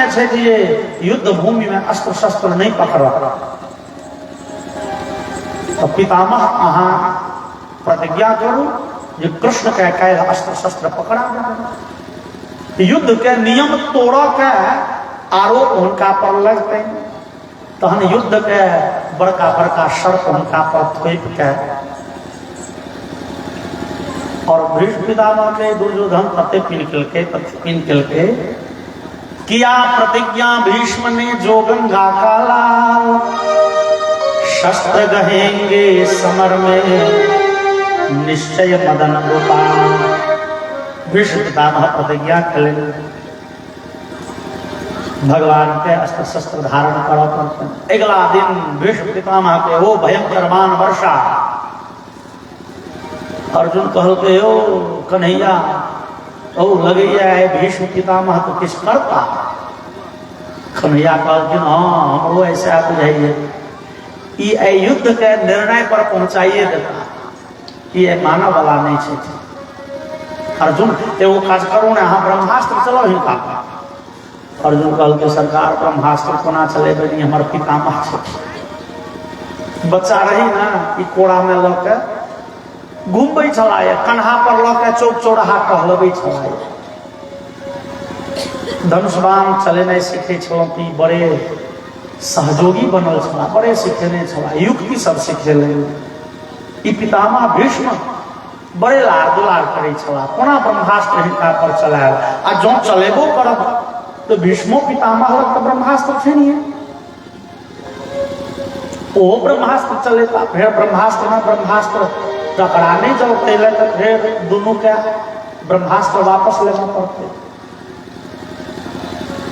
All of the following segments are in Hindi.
छे कि ये युद्ध भूमि में अस्त्र शस्त्र नहीं पकड़ा। तो पितामह अहाँ प्रतिज्ञा करू जे कृष्ण के काल्हि अस्त्र शस्त्र पकड़ा देबै। युद्ध के नियम तोड़ के आरोप हुनका पर लगतै, तहन युद्ध के बड़का बड़का शर्त हुनका पर थोपि के और भीष्म पितामह के दुर्योधन तते पिन के किया प्रतिज्ञा भीष्म ने जो गंगा का लाल, शस्त्र गहेंगे समर में निश्चय मदन गोपाल। भीष्म पितामह प्रतिज्ञा करें भगवान के अस्त्र शस्त्र धारण कर। अगला दिन भीष्म पितामह के वो भयंकर बाण वर्षा। अर्जुन कहलके ओ कन्हैया ओ लगैया है भीष्म पितामह तो किस करता। कन्हैया कहलखिन हाँ हमरो ऐसा बुझाइए युद्ध के निर्णय पर पहुंचाइए देता, ये मानव वाला नहीं छे। अर्जुन एगो काज करू ने अहाँ ब्रह्मास्त्र चलो हिनका। अर्जुन कहलके सरकार ब्रह्मास्त्र कोना चलेबे नहीं, हमर पितामह छे। बच्चा रही ना ई कोड़ा में ल के घूमबै छलाए, कन्हा पर ल के चौक चौराहा टहलबै छलाए। धनुष बाण चलेनाइ सीखे छलहुँ कि बड़े सहयोगी बनल छला, बड़े सिखेने छला, युक्ति सब सिखेले। ई पितामह भीष्म बड़े लाड़ दुलार करे छला, कोना ब्रह्मास्त्र हिनका पर चलायल आ जो चलेबो करब तो भीष्मो पितामह लग तो ब्रह्मास्त्र छे नहीं। ओ ब्रह्मास्त्र चलेता, फिर ब्रह्मास्त्र में ब्रह्मास्त्र टकराने जब तेले तो फिर दोनों का ब्रह्मास्त्र वापस लेना पड़ते।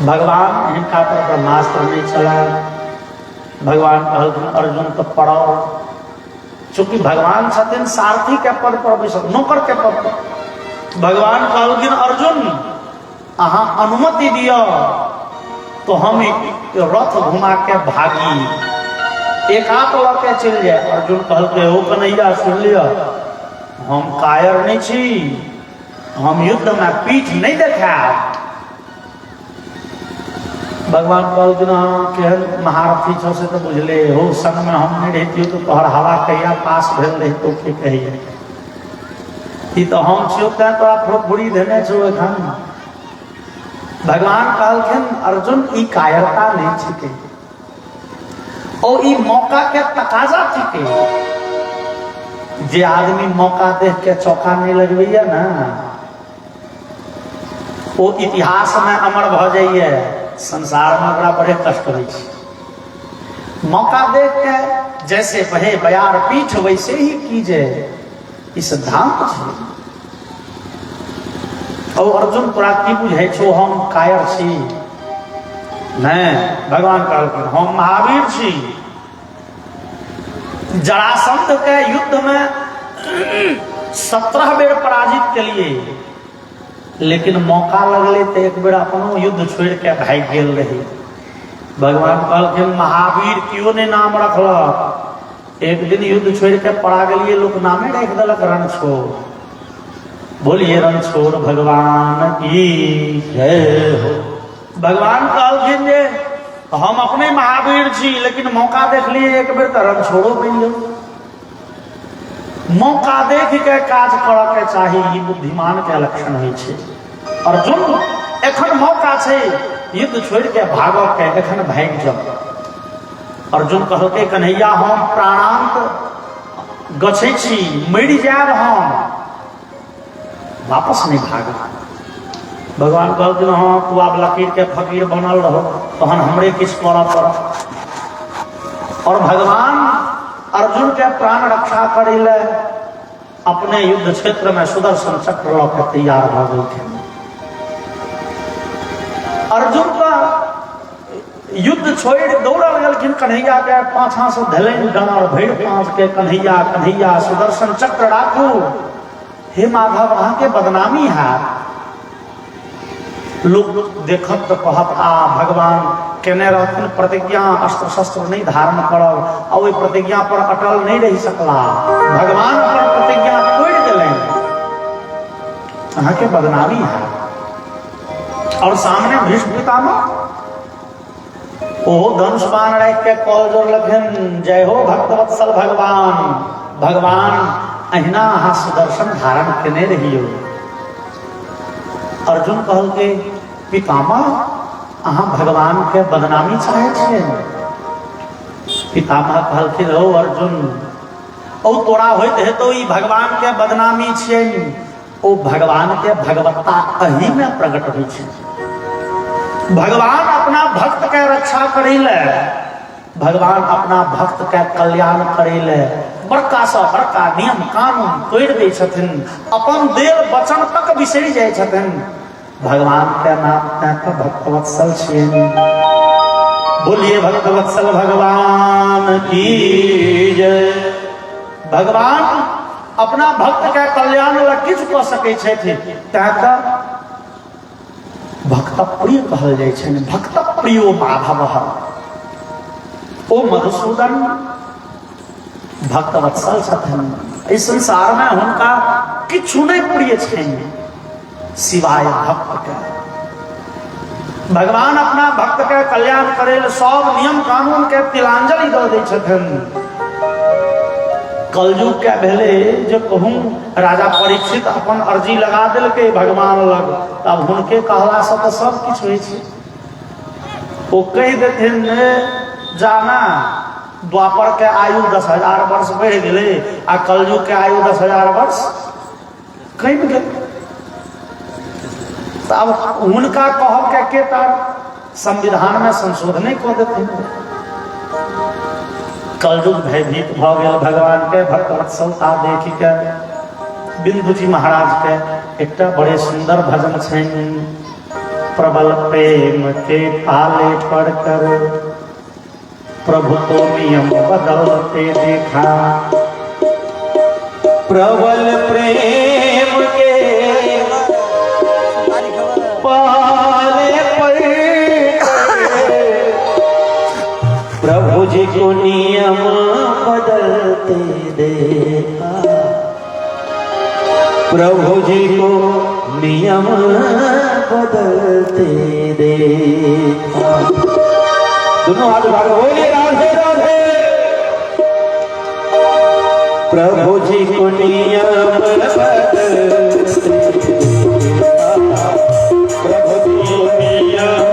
भगवान इनका पर ब्रह्मास्त्र नहीं चला। भगवान कहलखिन अर्जुन तो पढ़ो, चूंकि भगवान छथिन सारथी के पद पर बैसल, नौकर के पद पर। भगवान कहलखिन अर्जुन अहाँ अनुमति दियो तो हम रथ घुमा के भागी, एक हाथ लके चल जाए। अर्जुन कहलके हो कन्हैया सुन लिया, हम कायर नहीं छी, हम युद्ध में पीठ नहीं देखा। भगवान कहलखिन केहन महारथी छो से तो बुझले हो, संग में हम नहीं रहती तो तोहर हवा कहिया पास भेल रही तो के कहिए। ई तो हम छियो तैं तोरा फुरफुरी देने छो एखन। भगवान कहलखिन अर्जुन ई कायरता नहीं छिके, और ई मौका के तकाजा थिके। जे आदमी मौका देख के चौका नहीं लगबैया ना वो इतिहास में अमर भ जाइए, संसार में बड़ा बड़े कष्ट होइ छै। मौका देख के जैसे बहे बयार पीठ वैसे ही कीजे, ई सिद्धांत छै। और अर्जुन तोरा की बुझै छो हम कायर छी? नहीं, भगवान कहलखिन हम महावीर छी। जरासंध के युद्ध में 17 बेर पराजित के लिए, लेकिन मौका लगले तो एक बेर अपनो युद्ध छोड़ के भाग गेल रही। भगवान कहलखिन महावीर क्यों ने नाम रखलक? एक दिन युद्ध छोड़ के पड़ा गलिए, लोग नामे रख देलक रणछोड़। बोलिए रणछोड़ भगवान की जय हो। भगवान कहलखिन जे हम अपने महावीर छी, लेकिन मौका देख लिए एक बेर तो रणछोड़ो बन लो। मौका देख के काज करऽ के चाही, ई बुद्धिमान के लक्षण होइ छै। अर्जुन एखन मौका छै युद्ध छोड़ के भागऽ के, एखन भाग जाओ। अर्जुन कहलकै कन्हैया हम प्राणांत गछै छी, मरि जायब हम, वापस नहीं भागब। भगवान कहलखिन हाँ तू आब लकीर के फकीर बनल रहो, तहन हमरे किछ करऽ पड़त। और भगवान अर्जुन के प्राण रक्षा करे ले अपने युद्ध क्षेत्र में सुदर्शन चक्र लऽ के तैयार भ गेलखिन। अर्जुन का युद्ध छोड़ दौड़ल गेलखिन, कन्हैया के पाछा से धलेन डाँड़ भरि पाँच के कन्हैया कन्हैया सुदर्शन चक्र राखू, हे माधव अहाँ के बदनामी है। लोग देखत तो कहत आ भगवान केने रहथिन प्रतिज्ञा अस्त्र शस्त्र नहीं धारण करब, और प्रतिज्ञा पर अटल नहीं रह सकला। भगवान पर प्रतिज्ञा तोड़ दिले, अहाँ के बदनामी है। और सामने भीष्म पितामह ओ धनुष बाण रख के कॉल जोर लखन जय हो भक्तवत्सल भगवान। भगवान अहिना अहाँ सुदर्शन धारण केने रहियो। अर्जुन कहल के पितामह अहाँ भगवान के बदनामी चाहे छे। पितामह कहल के रहो अर्जुन ओ तोरा होइत है तो ई भगवान के बदनामी छे। ओ भगवान के भगवत्ता अही में प्रकट होइ छे। भगवान अपना भक्त के रक्षा करेले, भगवान अपना भक्त के कल्याण करेले बड़का सा बड़का नियम कानून तोड़ दै छथिन, अपन देल वचन तक बिसरि जाइ छथिन। भगवान के नाम तो भक्तवत्सल छियै। बोलिए भक्तवत्सल भगवान की जय। भगवान अपना भक्त के कल्याण ला किछु कऽ सकै छथिन, तैं भक्त प्रिय कहल जाइ छै। भक्त प्रियो माधव ओ मधुसूदन भक्तवत्सल छथिन। इस संसार में हुनका किछु नहीं प्रिय छनि सिवाय भक्त के। भगवान अपना भक्त के कल्याण करे सब नियम कानून के तिलांजलि दऽ दै छथिन। कलयुग के भेले जो कहूँ राजा परीक्षित अपन अर्जी लगा दिल के भगवान लग, तब हुनके कहला से तो सब किछु होइ छै। वो कह देथिन जाना द्वापर के आयु 10,000 वर्ष बढ़ गए आ कलयुग के आयु 10,000 वर्ष कम गए। तब उनका कह के संविधान में संशोधन कऽ देथिन। कलयुग भयभीत भ गेल भगवान के भक्तवत्सलता देखी के। बिंदु जी महाराज के एक बड़े सुंदर भजन छनि। प्रबल प्रेम के पाले पड़कर प्रभु तो नियम बदलते देखा। प्रबल प्रेम के पाले प्रभु जी को नियम बदलते देखा। प्रभु जी को नियम बदलते देखा। दोनों हाथ उठा बोलिए राधे राधे। प्रभु जी को नियम बदलते देखा। प्रभु जी को नियम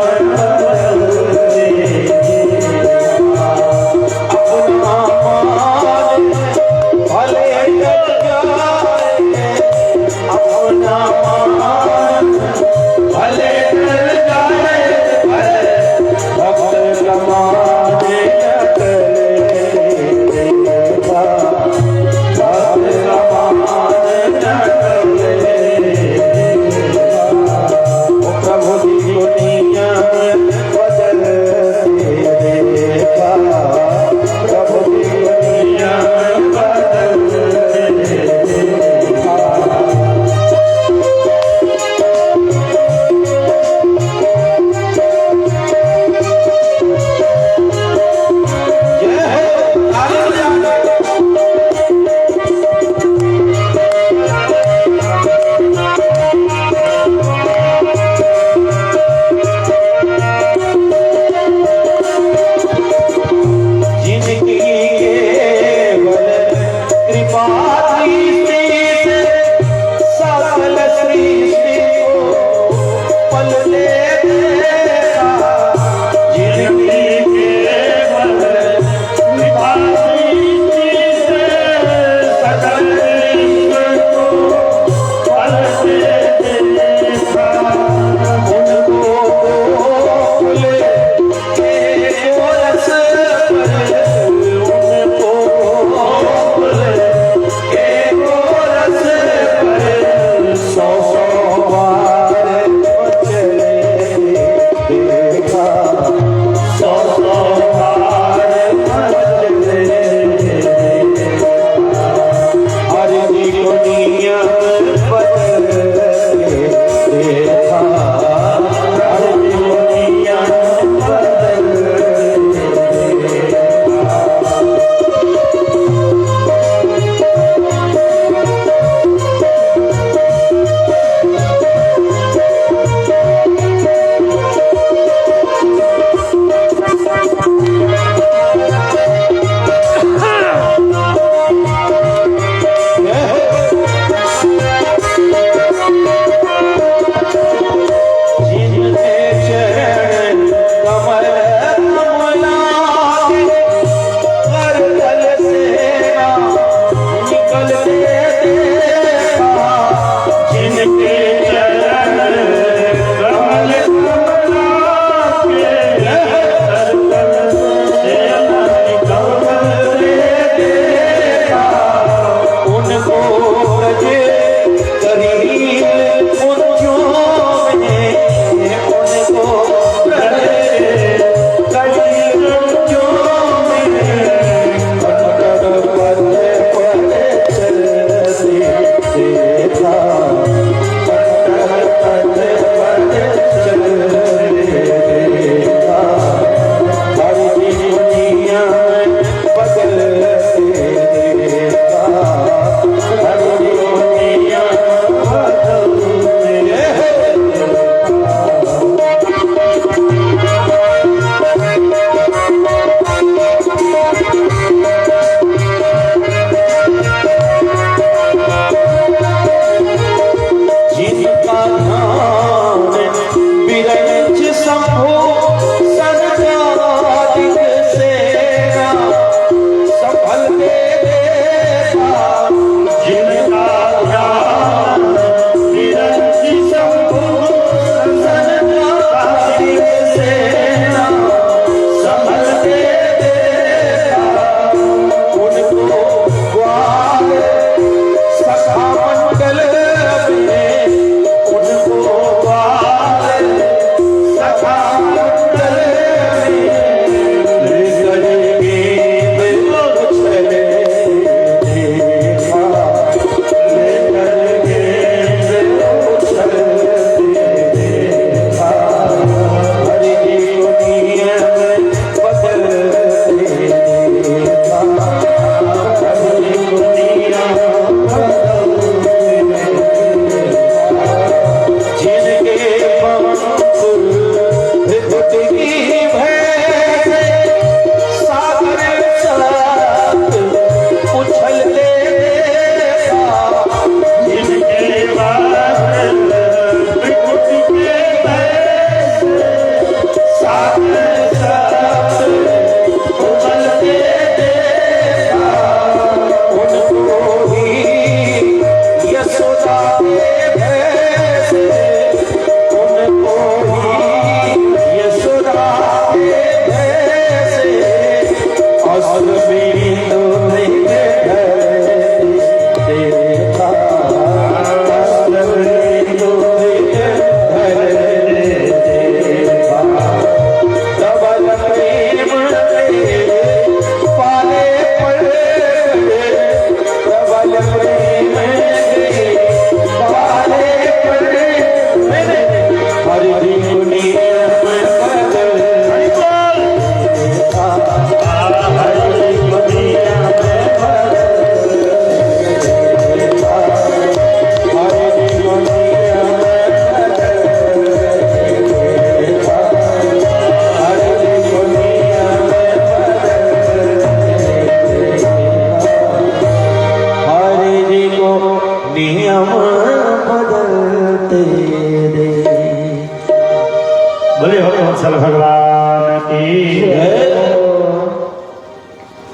भगवान की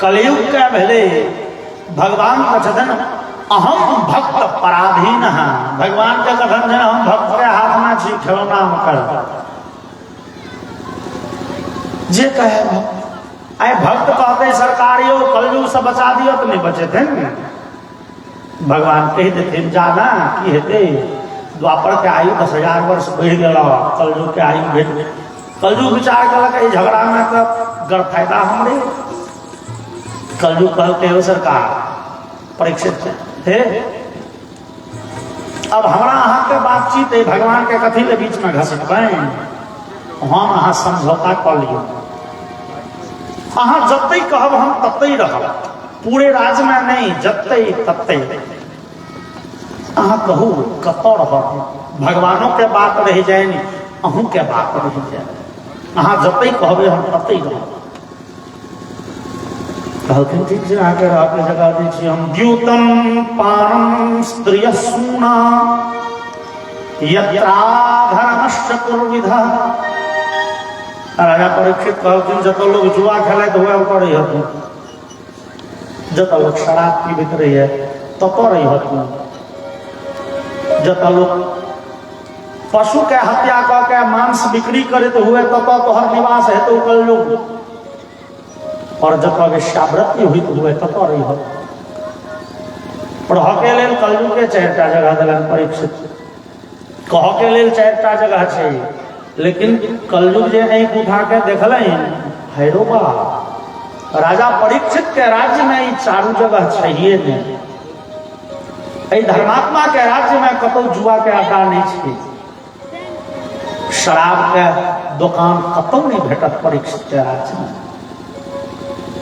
कलयुग का भले भगवान का कथन अहम भक्त पराधीन है। भगवान का कथन है हम भक्त के हाथ में छी खिलौना कर जे कहे आए भक्त कहते सरकारियों कलयुग से बचा दियो तो नहीं बचे थे। भगवान कह देते जाना की हेते द्वापर के आयु 10,000 वर्ष बढ़ गया कलयुग के आयु भेट कलयुग विचार कर झगड़ा में तो गर फायदा हमरे कलयुग कहते हो सरकार परीक्षित थे। अब हमारा अहाँ के बातचीत है भगवान के कथी के बीच में घसट पाए हम अहाँ समझौता कर लियो अहाँ जते कहब हम तते रहब पूरे राज्य में नहीं जते तते अहाँ कहू कतौ रहब भगवानों के बात रह जाए नहीं अहू के बात रह जाए अहाँ जते कहबे हम तते रहब कहलखिन ठीक से आके रहके जगह दी छी हम द्यूतम पारम स्त्रिय सूना यत्रा धर्मश्च कुर्विधा। राजा परीक्षित कहलखिन जत लोग जुआ खेलत हुए करे हतु जत लोग शराब पीबैत रहे तत रही हतु जत लोग पशु के हत्या क के मांस बिक्री करते हुए तत तोहर निवास हेतु कलयुग और जब वेश्यावृत्ति हुई हुए तत रही हो पढ़ के लेल कलयुग के 4टा जगह दिलन परीक्षित कह के लेल 4टा जगह छै लेकिन कलयुग जे एक उठा के देखल हैरो बा राजा परीक्षित के राज्य में ई 4 जगह चाहिए नहीं धर्मात्मा के राज्य में कतौ जुआ के अड्डा नहीं छै शराब के दुकान कतौ नहीं भेटत परीक्षित के राज्य में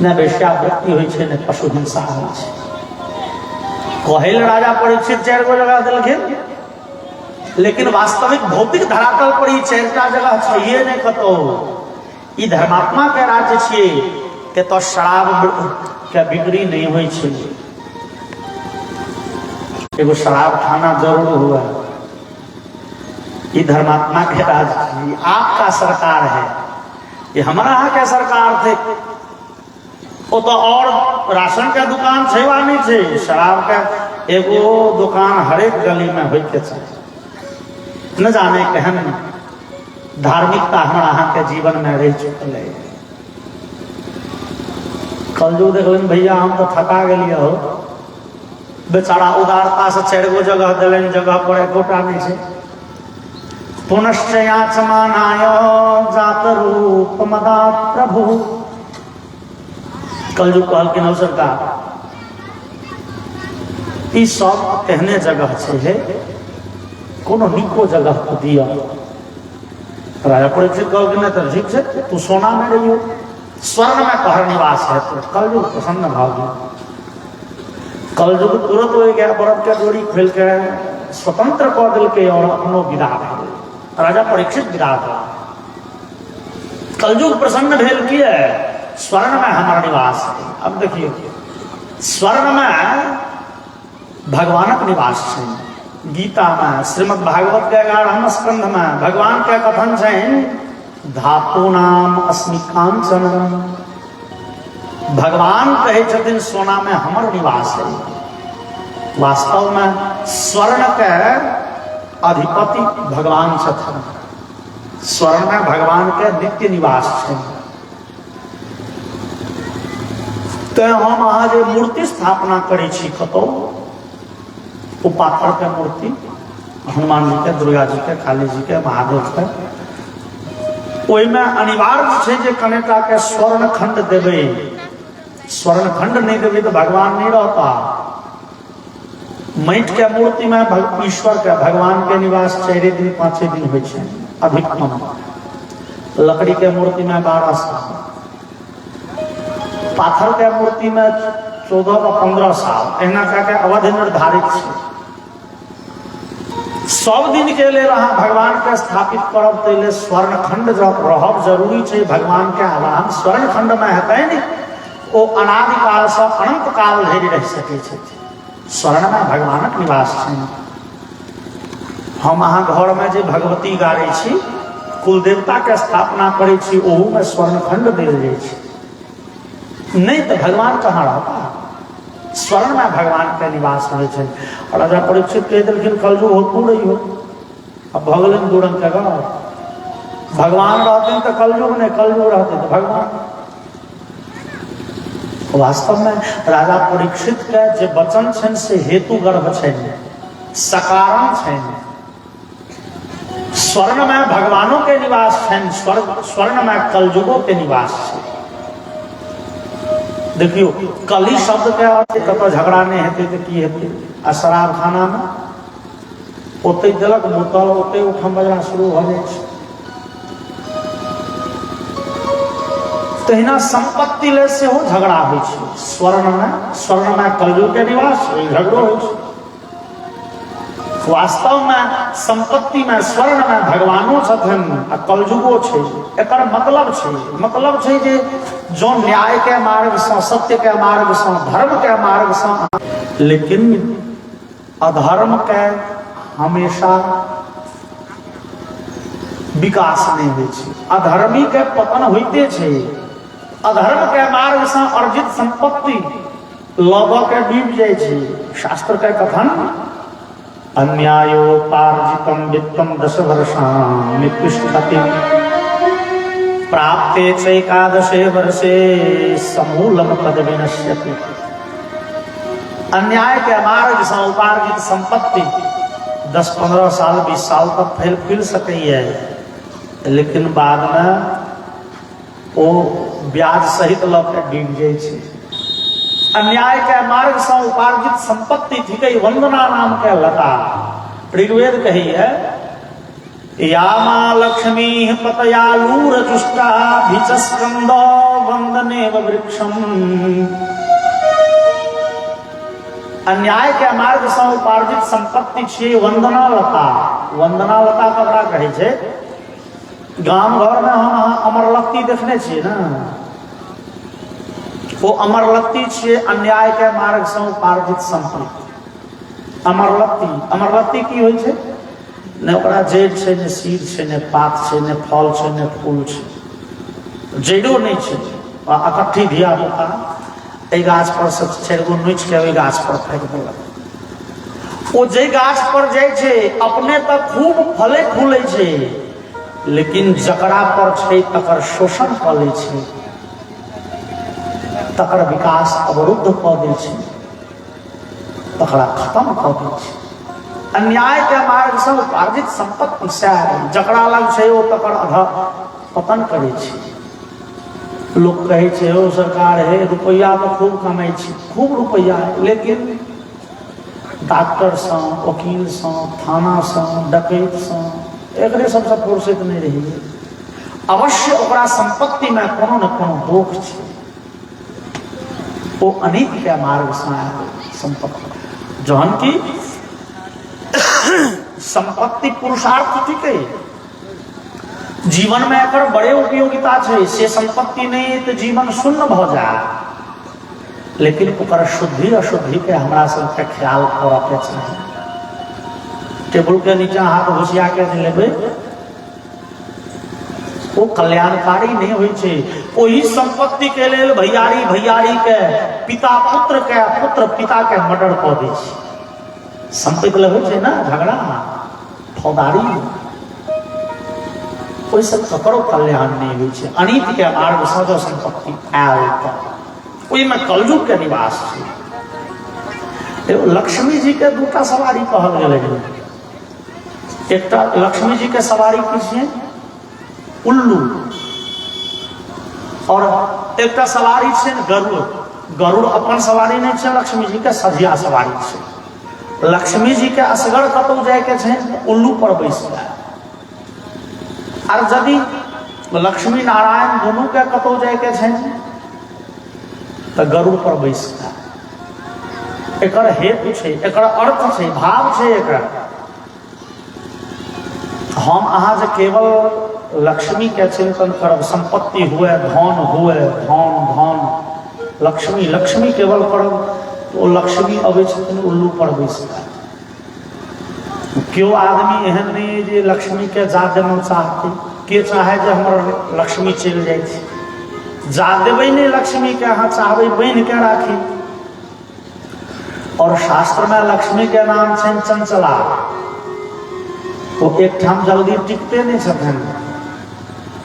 न वेश्यावृत्ति होइ छै न पशु हिंसा होइ छै कहल राजा परीक्षित 4 गो जगह दिलखिन लेकिन वास्तविक भौतिक धरातल पर ही 4टा जगह चाहिए नहीं कतो ई धर्मात्मा के राज्य छिए के तो शराब के बिक्री नहीं होइ छै एगो शराब खाना जरूर हुआ ये धर्मात्मा के राज्य आपका सरकार है ये हमारा यहाँ के सरकार थे वो तो और राशन के दुकान सेवा नहीं थे शराब का एगो दुकान हरेक गली में हो के चाहिए न जाने कहन धार्मिकता हमारा यहाँ के जीवन में रह चुकल है कलयुग देखलन भैया हम तो थका गलिए हो बेचारा उदारता से 4 गो जगह दिलन जगह पर एकोटा नहीं है पुनश्च याचमानाय जात रूप मदा प्रभु कलयुग कहलखिन हो सरकार ई सब कहने जगह है कोनो निको जगह को दिया राजा परीक्षित कहलखिन तो ठीक है तू सोना में रहियो स्वर्ण में तोहर निवास है तो कलयुग प्रसन्न भाव कलयुग तुरंत हो गया बर्फ के डोरी खोल के स्वतंत्र कर दिल के और अपनो विदा राजा परीक्षित विदा कलयुग प्रसन्न भेल की है स्वर्ण में हमारा निवास है। अब देखिए स्वर्ण में भगवानक निवास है गीता में श्रीमद् भागवत के 11वें स्कंध में भगवान के कथन है धातु नाम अस्मि कांचन भगवान कहे छथिन सोना में हमर निवास है वास्तव में स्वर्ण के अधिपति भगवान छथिन स्वर्ण में भगवान के नित्य निवास है तो हम अहाँ जे मूर्ति स्थापना करे छी कतौ वो पाथर के मूर्ति हनुमान जी के दुर्गा जी के काली जी के महादेव के ओहिमे अनिवार्य है जे कनेटा के स्वर्ण खंड देवे स्वर्ण खंड नहीं देवे तो भगवान नहीं रहता माटि के मूर्ति में ईश्वर के भगवान के निवास 4 दिन 5 दिन होइ छै अधिकतम लकड़ी के मूर्ति में 12 साल पाथर के मूर्ति में 14 व 15 साल एना के अवधि निर्धारित है सब दिन के लिए अहाँ भगवान के स्थापित करब तो स्वर्ण खंड जब रहब जरूरी है भगवान के आवाहन स्वर्ण खंड में हेतै नहीं वो अनादिकाल से अनंत काल धरि रह सके स्वर्ण में भगवानक निवास है हम अहाँ घर में जे भगवती गाड़े छी कुल देवता के स्थापना करे छी, ओहू में स्वर्णखंड देल जाए छै। नहीं तो भगवान कहाँ रहता, स्वर्ण में भगवान के निवास हो। और राजा परीक्षित कह दिलखिन कलयुग होतू रही हो, अब भगलन दूरन के गाँव भगवान रहते तो कलयुग नहीं, कलयुग रहते तो भगवान। वास्तव में राजा परीक्षित के जे वचन छन से हेतु गर्भ छन, सकारण छन। स्वर्ण में भगवानों के निवास छन, स्वर्ण में कलयुगों के निवास छे। देखियो कली शब्द के अर्थ कतो झगड़ा नहीं हेते तो की हेते। आ शराब खाना में ओते देलक बोतल, ओते उठम बजना शुरू हो जाए छै। तहिना संपत्ति ले से हो झगड़ा हो छै। स्वर्ण में कलयुग के निवास झगड़ो हो छै। वास्तव में संपत्ति में स्वर्ण में भगवानो छथिन आ कलयुगो छै। एकर मतलब छै जे जो न्याय के मार्ग से, सत्य के मार्ग से, धर्म के मार्ग से, लेकिन अधर्म के हमेशा विकास नहीं होइ छै। अधर्मी के पतन होइते छै। अधर्म के मार्ग से अर्जित संपत्ति लौभ के डूब जाए छै। शास्त्र के कथन अन्यायोपार्जितम वित्तम 10 वर्षान् निकृष्टति प्राप्ते चैकादशे वर्षे समूलम पद विनश्यति। अन्याय के मार्ग से उपार्जित संपत्ति 10-15 साल 20 साल तक फैल सकैए, लेकिन बाद में वो ब्याज सहित लग के डूब जाए छै। अन्याय के मार्ग से उपार्जित संपत्ति थी गई वंदना नाम के लता। ऋग्वेद कही है यामा लक्ष्मी पतयालूरजुष्टा भिचस्कंदो वंदने वृक्षम। अन्याय के मार्ग से उपार्जित संपत्ति छे वंदना लता। वंदना लता ककरा कहे छे? गांव घर में हम अमरलत्ती देखने छिए ना, वो अमरलत्ती छे अन्याय के मार्ग से उपार्जित संपत्ति। अमरलत्ती की होइ छे? ने ओकरा जड़ छे, ने सीर छे, ने पात छे, ने फल छे, ने फूल छे, जड़ो नहीं छे। इकट्ठी धिया पुता एहि गाछ पर से 4 गो नोच के ओहि गाछ पर फेंक देलक। ओ जे गाछ पर जाय छे अपने तो खूब फले फूले छे, लेकिन जकरा पर छे तकर शोषण क लै छे, तकर विकास अवरुद्ध क दै छै, तकरा खत्म क दै छै। अन्याय के मार्ग से उपार्जित संपत्ति से जकरा लग छै ओ तकर पतन करे छै। लोग कहे छै ओ सरकार है रुपया तो खूब कमाई छै, खूब रुपया है, लेकिन डॉक्टर से, वकील से, थाना से, डकैत से एकरे सबसे फुर्सत नहीं रही। अवश्य ओकरा संपत्ति में कोनो न कोनो दोष छै। वो अनित के मार्ग से संपत्ति जहन की संपत्ति पुरुषार्थ ठीक है, जीवन में एक बड़े उपयोगिता है। से संपत्ति नहीं तो जीवन शून्य भ जाए, लेकिन ओकर शुद्धि अशुद्धि के हमरा सबके ख्याल रखे चाहिए। टेबुल के नीचे हाथ घुसिया के लेबे वो कल्याणकारी नहीं होइ छै। ओही संपत्ति के लेल भैयारी के पिता पुत्र के, पुत्र पिता के मर्डर कऽ दै छै। संपत्ति ले होइ छै ना झगड़ा, फौदारी, ओहि से ककरो कल्याण नहीं होइ छै। अनित के मार्ग से जो संपत्ति आयल तऽ ओहि में कलयुग के निवास छै। लक्ष्मी जी के 2टा सवारी कहल गेलै। एकटा लक्ष्मी जी के सवारी की छियै उल्लू, और एकटा सवारी छै गरुड़। गरुड़ अपन सवारी नहीं छै, लक्ष्मी जी के सझिया सवारी छै। लक्ष्मी जी के असगर कतौ जाए के छै उल्लू पर बैस जाए, और यदि लक्ष्मी नारायण दोनों के कतौ जाए के छै तो गरुड़ पर बैस जाए। एकर हेतु छै, एकर अर्थ छै, भाव छै। एकर हम अहाँ जे केवल लक्ष्मी के चिंतन करब, संपत्ति हुए, धन हुए, धन लक्ष्मी लक्ष्मी केवल करब तो लक्ष्मी अबै छथिन उल्लू पर बैस जाए। क्यों आदमी एहन नहीं जे लक्ष्मी के जा देना चाहते, के चाहे जो हमर लक्ष्मी चल जाए जा देवे नहीं लक्ष्मी के अहाँ चाहबे बन के राखी। और शास्त्र में लक्ष्मी के नाम छे चंचला, वो एक ठाम जल्दी टिकते नहीं छथिन,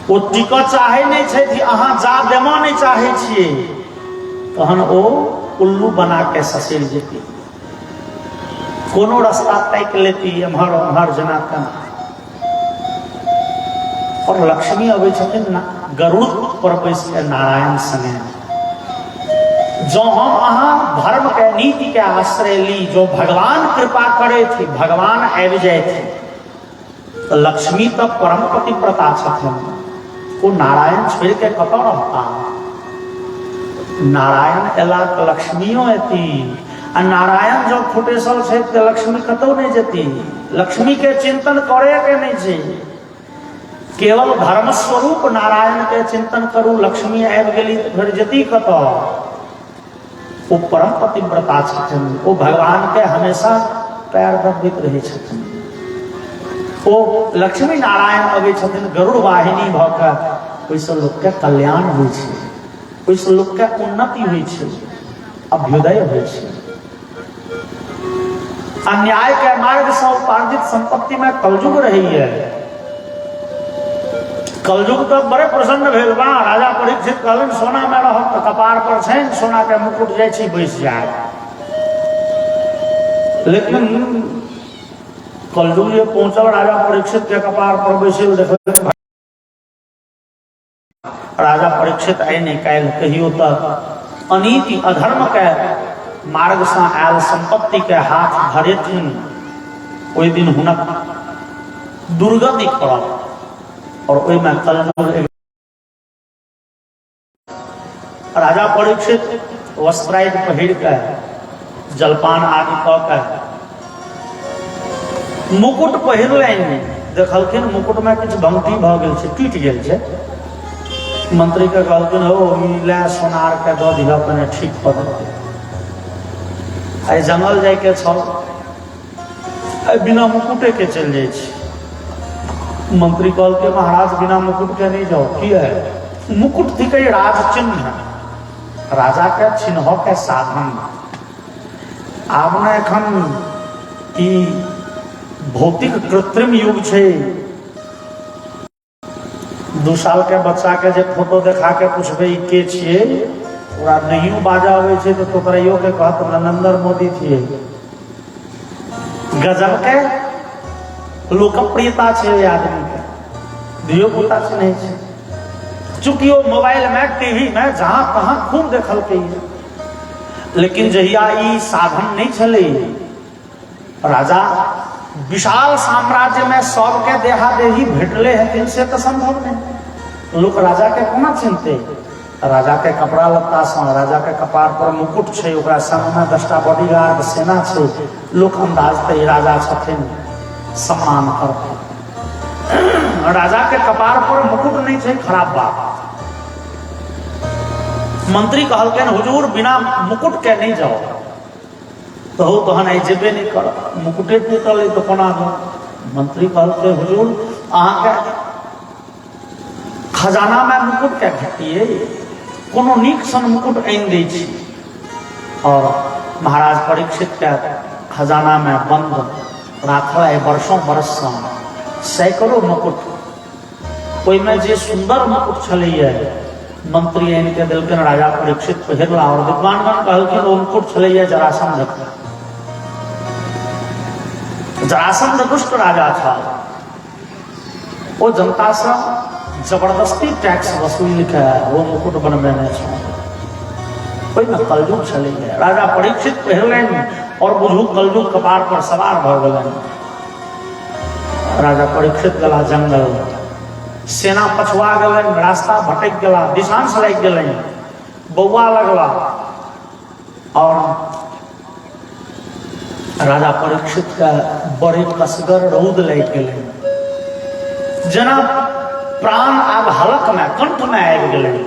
वो टिक चाहे नहीं छे कि अहाँ जा देमा नहीं चाहे छिए तहन ओ उल्लू बना के ससुर जेती, कोनो रास्ता तक लेती एम्हर ओम्हर जना तेना। और लक्ष्मी अबै छथिन ना गरुड़ पर बैस के नारायण संगे। जो हम अहाँ धर्म के नीति के आश्रय ली, जो भगवान कृपा करे थी, भगवान आबि जाए थे, तो लक्ष्मी तो परम पतिव्रता छथिन, वो नारायण छोड़ के कतौ रहता। नारायण एला तो लक्ष्मियों एती, आ नारायण जो खुटेसल छे तो लक्ष्मी कतौ नहीं जेती। लक्ष्मी के चिंतन करे के नहीं छे, केवल धर्म स्वरूप नारायण के चिंतन करू, लक्ष्मी आबि गेली फिर जती कतौ। वो परम पतिव्रता छथिन, वो भगवान के हमेशा पैर दबित रहे छथिन। वो लक्ष्मी नारायण अबै छथिन गरुड़ वाहिनी भ के, ओइसे लोक के कल्याण होइ छै, ओइसे लोक के उन्नति होइ छै, अभ्युदय होइ छै। अन्याय के मार्ग से उपार्जित संपत्ति में कलयुग रही है। कलयुग तो बड़े प्रसन्न भेल बा। राजा परीक्षित कहलन सोना में रहब तो कपार पर छनि सोना के मुकुट जाय छी बैस जाए। लेकिन कलयुग जे पहुंचल राजा परीक्षित के कपार पर बैसल देखल राजा परीक्षित आइ नहीं काल्हि कहियो तक अनीति अधर्म के मार्ग से आयल संपत्ति के हाथ धरेथिन, ओहि दिन हुनक दुर्गति पड़ल। और में कलयुग राजा परीक्षित वस्त्रायुध पहिर के जलपान आदि क के मुकुट पहिरलनि, देखलखिन मुकुट में किछु भंगठी भ गेल छै, टूटि गेल छै। मंत्री के कहलखिन हो ले सोनार के दऽ दिह कने ठीक कऽ देतै। आइ जंगल जाय के छल, आइ बिना मुकुटे के चलि जाइ छी। मंत्री कहल के महाराज बिना मुकुट के नहीं जाओ, की है मुकुट थी कई राज चिन्ह है, राजा के चिन्ह के साधन। आपने एखन ई भौतिक कृत्रिम युग छे, 2 साल के बच्चा के जे फोटो देखा के पूछबे ई के छिए, ओकरा नहीं बाजा आवे छे तो तोकराइयो के कहत नरेंद्र मोदी थिए। गजब के लोकप्रियता छे आदमी के, धियो पुता से नहीं छे। चूंकि वो मोबाइल में टीवी में जहां तहां खूब देखल के, लेकिन जहिया ई साधन नहीं चले, राजा विशाल साम्राज्य में सबके देहा देही भेटले है, से तो संभव नहीं। लोग राजा के कोना चिंते, राजा के कपड़ा लत्ता से, राजा के कपार पर मुकुट छे, ओकरा संग में 10टा बॉडीगार्ड सेना छे, लोक अंदाज ते राजा छथिन, सम्मान करते। राजा के कपार पर मुकुट नहीं थे, खराब बात। मंत्री कहलकन हुजूर बिना मुकुट के नहीं जाओ, तो हो तहन आई जेबे नहीं कर, मुकुटे टूटल तो कोना दो। मंत्री कहलके हुजूर अहाँ के खजाना में मुकुट के घटिए, कोनो नीक सन मुकुट आनि दै छी। और महाराज परीक्षित के खजाना में बंद राखल है वर्षों बरस से सैकड़ों मुकुट, ओहि में जे सुंदर मुकुट छलैया मंत्री आनि के देलकन, राजा परीक्षित पहिरला। और विद्वानगण कहलखिन ओ मुकुट छलैया जरासंध के। जरासंध दुष्ट राजा था, वो जनता से जबरदस्ती टैक्स वसूल के वो मुकुट बनबेने छल। ओहि में कलयुग छलैया, राजा परीक्षित पहिरलनि और बुझू कलयुग कपार पर सवार भ गेलनि। राजा परीक्षित गला जंगल, सेना पछुआ गेलनि, रास्ता भटक गेला, दिशांश लागि गेलनि, बौआ लगला। और राजा परीक्षित के बड़े कसगर रौद लागि गेलनि, जना प्राण आब हलक में कंठ में आबि गेलनि।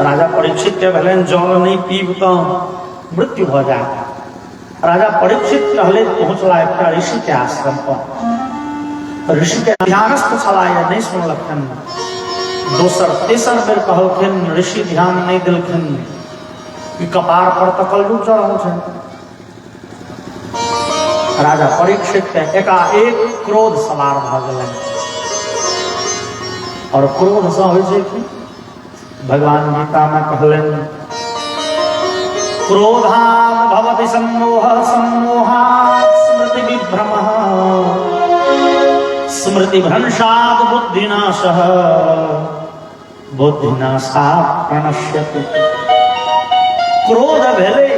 राजा परीक्षित के भेलनि जल नहीं पीब तो मृत्यु हो जाए। राजा परीक्षित पहले पहुंचला एक ऋषि के आश्रम पर। ऋषि के ध्यानस्थ छलाया नहीं सुनलखिन। दोसर तेसर बेर कहलखिन, ऋषि ध्यान नहीं दिलखिन कि कपार पर तो कलयुग चढ़ल छै। राजा परीक्षित के एकाएक क्रोध सवार भ गेलनि और क्रोध से होइ छै कि भगवान गीता में कहलनि, क्रोधात् भवति सम्मोहः सम्मोहात् स्मृति विभ्रमः स्मृति भ्रंशात् बुद्धिनाशः बुद्धिनाशात् प्रणश्यति। क्रोध भेले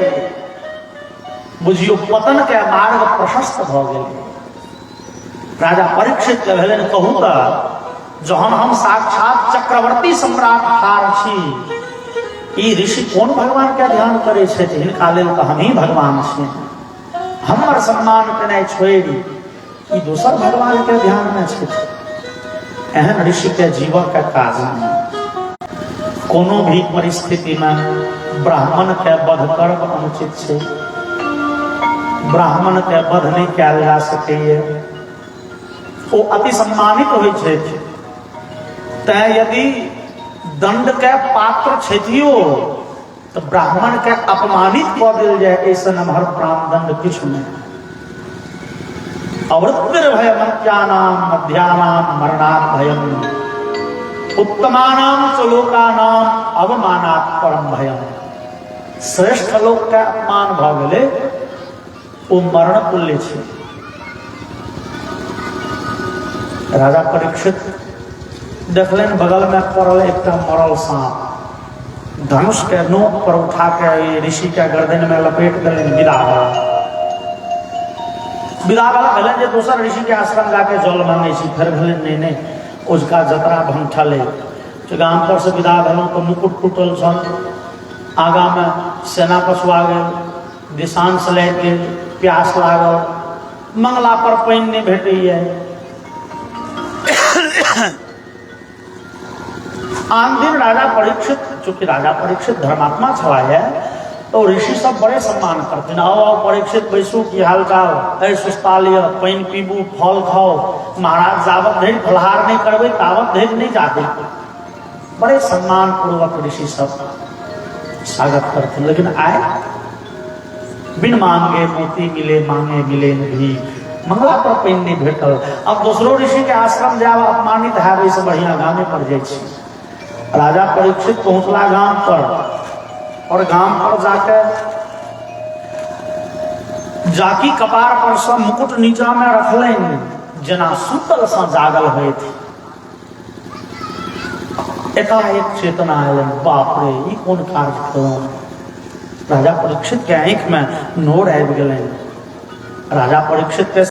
बुझियो पतन के मार्ग प्रशस्त भ गेलै। राजा परीक्षित के भेलनि, कहू तऽ जहन हम साक्षात चक्रवर्ती सम्राट ठाढ़ छी, ई ऋषि कोन भगवान के ध्यान करे छथि? हिनका लेल तऽ हमही भगवान छी। हमर सम्मान केनाइ छोड़ि ई दोसर भगवान के ध्यान में छथि। एहन ऋषि के जीवन के काज नहीं। कोनो भी परिस्थिति में ब्राह्मण के वध करब अनुचित छै। ब्राह्मण के वध नहीं कयल जा सकैए, ओ अति सम्मानित होइ छथि। तैं यदि दंड के पात्र छथियो तो ब्राह्मण के अपमानित कऽ देल जाय, ऐसा नमहर प्राण दंड किछु नहीं। अवृत्तिर्भय मर्त्यानां मध्यानां मरणात् भयम् उत्तमानां च लोकानां अवमानात् परम भयम्। श्रेष्ठ लोक के अपमान भऽ गेलै ओ मरण तुल्य छै। राजा परीक्षित देखलनि बगल में पड़ल एकटा मरल सांप। धनुष के नोक पर उठा के ऋषि के गर्दन में लपेट देलनि। विदा भेलनि जे दोसर ऋषि के आश्रम जाके जल मांगे छी। फिर भेलनि नहीं उसका जतरा भंठल है। गाम पर से विदा भेलहुँ तो मुकुट टूटल छल। आगा में सेना पछुआ गेल, दिशांश लागि गेल, प्यास लागल, मंगला पर पानि नहीं भेटैए। आन दिन राजा परीक्षित, चूंकि राजा परीक्षित धर्मात्मा छला है, तो ऋषि सब बड़े सम्मान करते हैं। आओ आओ परीक्षित बैसू, की हाल चाल, ऐ सुस्ता लिया, पानि पीबू, फल खाओ। महाराज जावत धरि फलहार नहीं करबे तावत धरि नहीं जाते। बड़े सम्मान पूर्वक ऋषि सब स्वागत करते। लेकिन आए बिन मांगे मोती मिले, मांगे मिले भी, मंगला पर पानि नहीं भेटल। अब दूसरो ऋषि के आश्रम जाब अपमानित है, से बढ़िया गामे पर जाइ छी। राजा परीक्षित पहुंचला गांव पर और गांव पर जाके जाकी कपार पर से मुकुट नीचा में रखलनि, जेना सुतल सा जागल हुए थे। एकाएक चेतना आयलनि, बाप रे ई कोन कार्य कयलहुँ। राजा परीक्षित के आंखि में नोर आबि गेलनि। राजा परीक्षित के